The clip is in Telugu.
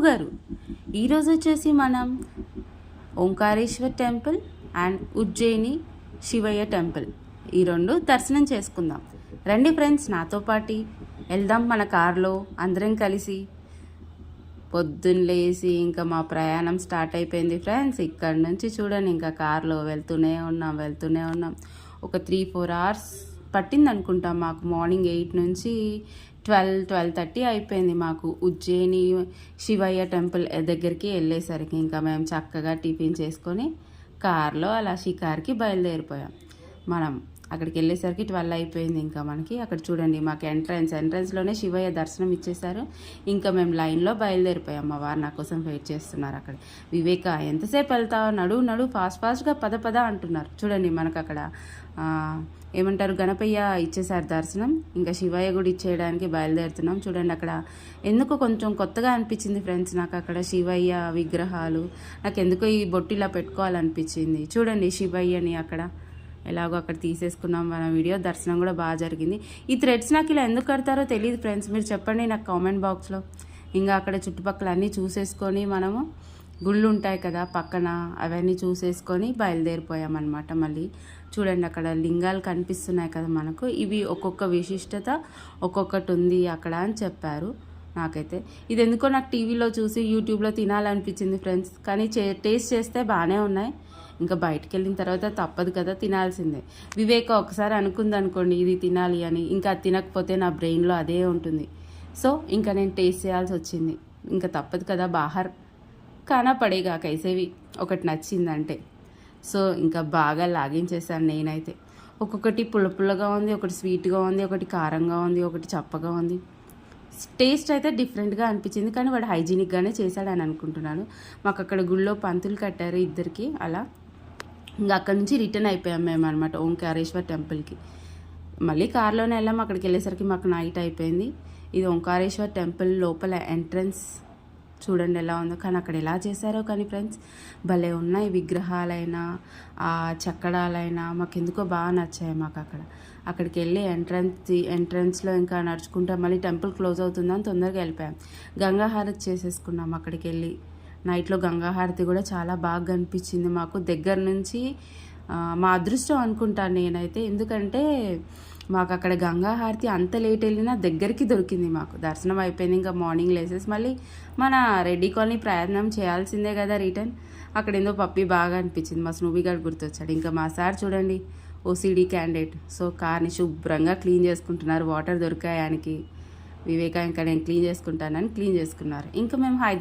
గారు. ఈరోజు వచ్చేసి మనం Omkareshwar temple and Ujjayini Shivayya temple ఈ రెండు దర్శనం చేసుకుందాం. రండి ఫ్రెండ్స్, నాతో పాటి వెళ్దాం మన కారులో అందరం కలిసి. పొద్దున్న లేసి ఇంకా మా ప్రయాణం స్టార్ట్ అయిపోయింది ఫ్రెండ్స్. ఇక్కడ నుంచి చూడండి, ఇంకా కారులో వెళ్తూనే ఉన్నాం. ఒక 3-4 అవర్స్ పట్టింది అనుకుంటాం మాకు. మార్నింగ్ 8 నుంచి 12-12:30 అయిపోయింది మాకు ఉజ్జయిని శివయ్య టెంపుల్ దగ్గరికి వెళ్ళేసరికి. ఇంకా మేము చక్కగా టిఫిన్ చేసుకొని కార్లో అలా షికార్కి బయలుదేరిపోయాం. మనం అక్కడికి వెళ్ళేసరికి 12 అయిపోయింది. ఇంకా మనకి అక్కడ చూడండి, మాకు ఎంట్రన్స్లోనే శివయ్య దర్శనం ఇచ్చేశారు. ఇంకా మేము లైన్లో బయలుదేరిపోయాం. మా వారు నా కోసం వెయిట్ చేస్తున్నారు అక్కడ. వివేక, ఎంతసేపు వెళ్తావు, నడు ఫాస్ట్గా పద అంటున్నారు. చూడండి, మనకు అక్కడ ఏమంటారు, గణపయ్య ఇచ్చేసారు దర్శనం. ఇంకా శివయ్య కూడా ఇచ్చేయడానికి బయలుదేరుతున్నాం. చూడండి, అక్కడ ఎందుకో కొంచెం కొత్తగా అనిపించింది ఫ్రెండ్స్ నాకు. అక్కడ శివయ్య విగ్రహాలు, నాకు ఎందుకో ఈ బొట్టిలా పెట్టుకోవాలనిపించింది. చూడండి శివయ్యని అక్కడ ఎలాగో అక్కడ తీసేసుకున్నాం మన వీడియో. దర్శనం కూడా బాగా జరిగింది. ఈ థ్రెడ్స్ నాకు ఇలా ఎందుకు కడతారో తెలియదు ఫ్రెండ్స్, మీరు చెప్పండి నాకు కామెంట్ బాక్స్లో. ఇంకా అక్కడ చుట్టుపక్కల అన్నీ చూసేసుకొని మనము గుళ్ళు ఉంటాయి కదా పక్కన, అవన్నీ చూసేసుకొని బయలుదేరిపోయామన్నమాట. మళ్ళీ చూడండి, అక్కడ లింగాలు కనిపిస్తున్నాయి కదా మనకు. ఇవి ఒక్కొక్క విశిష్టత ఒక్కొక్కటి ఉంది అక్కడ అని చెప్పారు. నాకైతే ఇది ఎందుకో నాకు టీవీలో చూసి యూట్యూబ్లో తినాలనిపించింది ఫ్రెండ్స్. కానీ టేస్ట్ చేస్తే బాగానే ఉన్నాయి. ఇంకా బయటికి వెళ్ళిన తర్వాత తప్పదు కదా, తినాల్సిందే. వివేక ఒకసారి అనుకుందనుకోండి ఇది తినాలి అని, ఇంకా తినకపోతే నా బ్రెయిన్లో అదే ఉంటుంది. సో ఇంకా నేను టేస్ట్ చేయాల్సి వచ్చింది. ఇంకా తప్పదు కదా, బాహర్ కానా పడేగా కైసేవి ఒకటి నచ్చిందంటే. సో ఇంకా బాగా లాగించేసాను నేనైతే. ఒక్కొక్కటి పుల్లగా ఉంది, ఒకటి స్వీట్గా ఉంది, ఒకటి కారంగా ఉంది, ఒకటి చప్పగా ఉంది. టేస్ట్ అయితే డిఫరెంట్గా అనిపించింది. కానీ వాడు హైజీనిక్గానే చేశాడని అనుకుంటున్నాను. మాకు అక్కడ గుళ్ళో పంతులు కట్టారు ఇద్దరికి అలా. ఇంకా అక్కడ నుంచి రిటర్న్ అయిపోయాం మేము అనమాట ఓంకారేశ్వర్ టెంపుల్కి. మళ్ళీ కార్లోనే వెళ్ళాం. అక్కడికి వెళ్ళేసరికి మాకు నైట్ అయిపోయింది. ఇది ఓంకారేశ్వర్ టెంపుల్ లోపల ఎంట్రన్స్ చూడండి ఎలా ఉందో. కానీ అక్కడ ఎలా చేశారో కానీ ఫ్రెండ్స్, భలే ఉన్నాయి. విగ్రహాలైనా ఆ చక్కడాలైనా మాకు ఎందుకో బాగా నచ్చాయి మాకు అక్కడ. అక్కడికి వెళ్ళి ఎంట్రన్స్లో ఇంకా నడుచుకుంటా మళ్ళీ టెంపుల్ క్లోజ్ అవుతుందని తొందరగా వెళ్ళిపోయాం. గంగాహారతి చేసేసుకున్నాం అక్కడికి వెళ్ళి. నైట్లో గంగాహారతి కూడా చాలా బాగా కనిపించింది మాకు దగ్గర నుంచి. మా అదృష్టం అనుకుంటాను నేనైతే, ఎందుకంటే మాకు అక్కడ గంగాహారతి అంత లేట్ వెళ్ళినా దగ్గరికి దొరికింది మాకు. దర్శనం అయిపోయింది. ఇంకా మార్నింగ్ లేసేసి మళ్ళీ మన రెడ్డి కాలనీ ప్రయత్నం చేయాల్సిందే కదా రిటర్న్. అక్కడ ఏందో పప్పి బాగా అనిపించింది, మా స్నూబీ గారు గుర్తొచ్చాడు. ఇంకా మా సార్ చూడండి ఓసిడి క్యాండిడేట్. సో కార్ని శుభ్రంగా క్లీన్ చేసుకుంటున్నారు. వాటర్ దొరికాయానికి. వివేక ఇంకా నేను క్లీన్ చేసుకుంటానని క్లీన్ చేసుకున్నారు. ఇంకా మేము హైదరాబాద్